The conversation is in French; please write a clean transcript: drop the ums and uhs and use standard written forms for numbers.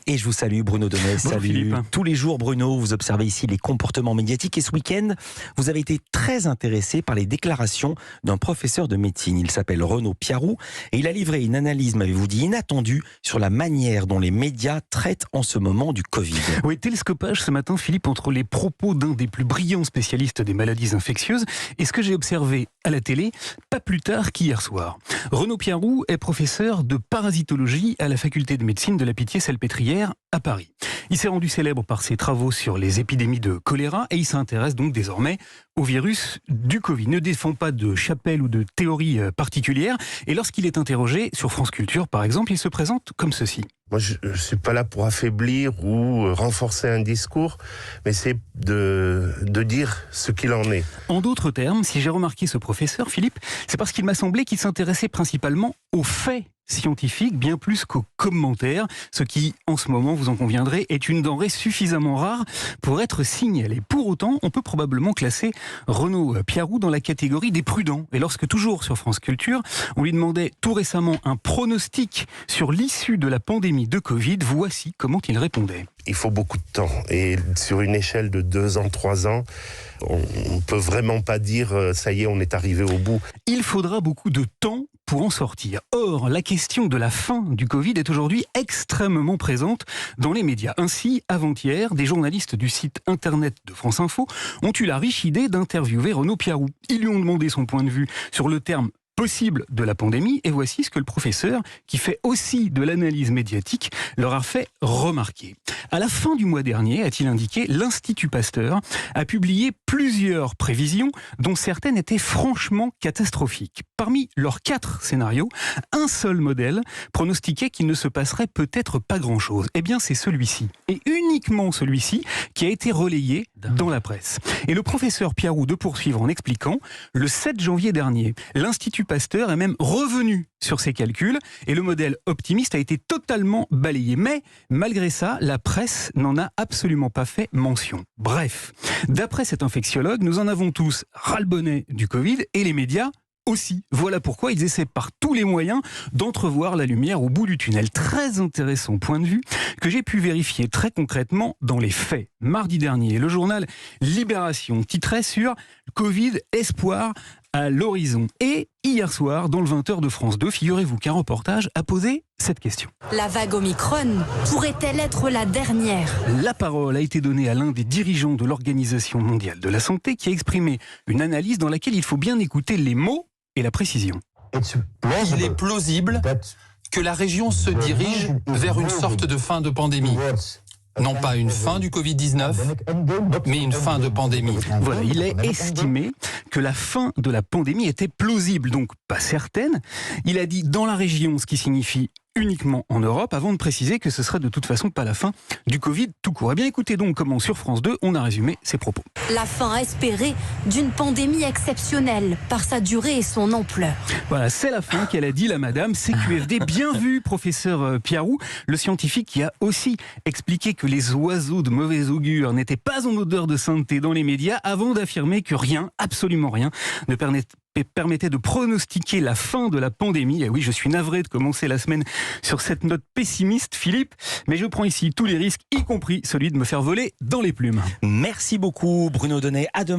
Et je vous salue Bruno Donnet. Bonjour Salut Philippe. Tous les jours Bruno, vous observez ici les comportements médiatiques et ce week-end, vous avez été très intéressé par les déclarations d'un professeur de médecine. Il s'appelle Renaud Piarou et il a livré une analyse, m'avez-vous dit, inattendue sur la manière dont les médias traitent en ce moment du Covid. Oui, télescopage ce matin Philippe entre les propos d'un des plus brillants spécialistes des maladies infectieuses et ce que j'ai observé à la télé pas plus tard qu'hier soir. Renaud Piarou est professeur de parasitologie à la faculté de médecine de la Pitié-Salpêtrière à Paris. Il s'est rendu célèbre par ses travaux sur les épidémies de choléra et il s'intéresse donc désormais au virus du Covid. Il ne défend pas de chapelle ou de théorie particulière et lorsqu'il est interrogé sur France Culture par exemple, il se présente comme ceci. Moi, je ne suis pas là pour affaiblir ou renforcer un discours, mais c'est de dire ce qu'il en est. En d'autres termes, si j'ai remarqué ce professeur, Philippe, c'est parce qu'il m'a semblé qu'il s'intéressait principalement aux faits scientifiques, bien plus qu'aux commentaires, ce qui, en ce moment, vous en conviendrez, est une denrée suffisamment rare pour être signalée. Pour autant, on peut probablement classer Renaud Piarou dans la catégorie des prudents. Et lorsque, toujours sur France Culture, on lui demandait tout récemment un pronostic sur l'issue de la pandémie de Covid, voici comment il répondait. Il faut beaucoup de temps. Et sur une échelle de 2 ans, 3 ans, on ne peut vraiment pas dire « ça y est, on est arrivé au bout ». Il faudra beaucoup de temps pour en sortir. Or, la question de la fin du Covid est aujourd'hui extrêmement présente dans les médias. Ainsi, avant-hier, des journalistes du site internet de France Info ont eu la riche idée d'interviewer Renaud Piarou. Ils lui ont demandé son point de vue sur le terme possible de la pandémie, et voici ce que le professeur, qui fait aussi de l'analyse médiatique, leur a fait remarquer. À la fin du mois dernier, a-t-il indiqué, l'Institut Pasteur a publié plusieurs prévisions, dont certaines étaient franchement catastrophiques. Parmi leurs 4 scénarios, un seul modèle pronostiquait qu'il ne se passerait peut-être pas grand-chose. Eh bien, c'est celui-ci, et uniquement celui-ci, qui a été relayé dans la presse. Et le professeur Piarou de poursuivre en expliquant, le 7 janvier dernier, l'Institut Pasteur est même revenu sur ses calculs et le modèle optimiste a été totalement balayé. Mais malgré ça, la presse n'en a absolument pas fait mention. Bref, d'après cet infectiologue, nous en avons tous ras-le-bonnet du Covid et les médias aussi. Voilà pourquoi ils essaient par tous les moyens d'entrevoir la lumière au bout du tunnel. Très intéressant point de vue que j'ai pu vérifier très concrètement dans les faits. Mardi dernier, le journal Libération titrait sur Covid, espoir à l'horizon. Et hier soir, dans le 20h de France 2, figurez-vous qu'un reportage a posé cette question. La vague Omicron pourrait-elle être la dernière ? La parole a été donnée à l'un des dirigeants de l'Organisation mondiale de la santé qui a exprimé une analyse dans laquelle il faut bien écouter les mots et la précision. Il est plausible que la région se dirige vers une sorte de fin de pandémie. Non pas une fin du Covid-19, mais une fin de pandémie. Voilà, il est estimé que la fin de la pandémie était plausible, donc pas certaine. Il a dit dans la région, ce qui signifie uniquement en Europe, avant de préciser que ce serait de toute façon pas la fin du Covid tout court. Eh bien écoutez donc comment sur France 2, on a résumé ses propos. La fin espérée d'une pandémie exceptionnelle par sa durée et son ampleur. Voilà, c'est la fin qu'elle a dit la madame CQFD. Bien vu, professeur Piarou, le scientifique qui a aussi expliqué que les oiseaux de mauvais augure n'étaient pas en odeur de sainteté dans les médias avant d'affirmer que rien, absolument rien, ne permettait de pronostiquer la fin de la pandémie. Et oui, je suis navré de commencer la semaine sur cette note pessimiste, Philippe, mais je prends ici tous les risques, y compris celui de me faire voler dans les plumes. Merci beaucoup Bruno Donnet, à demain.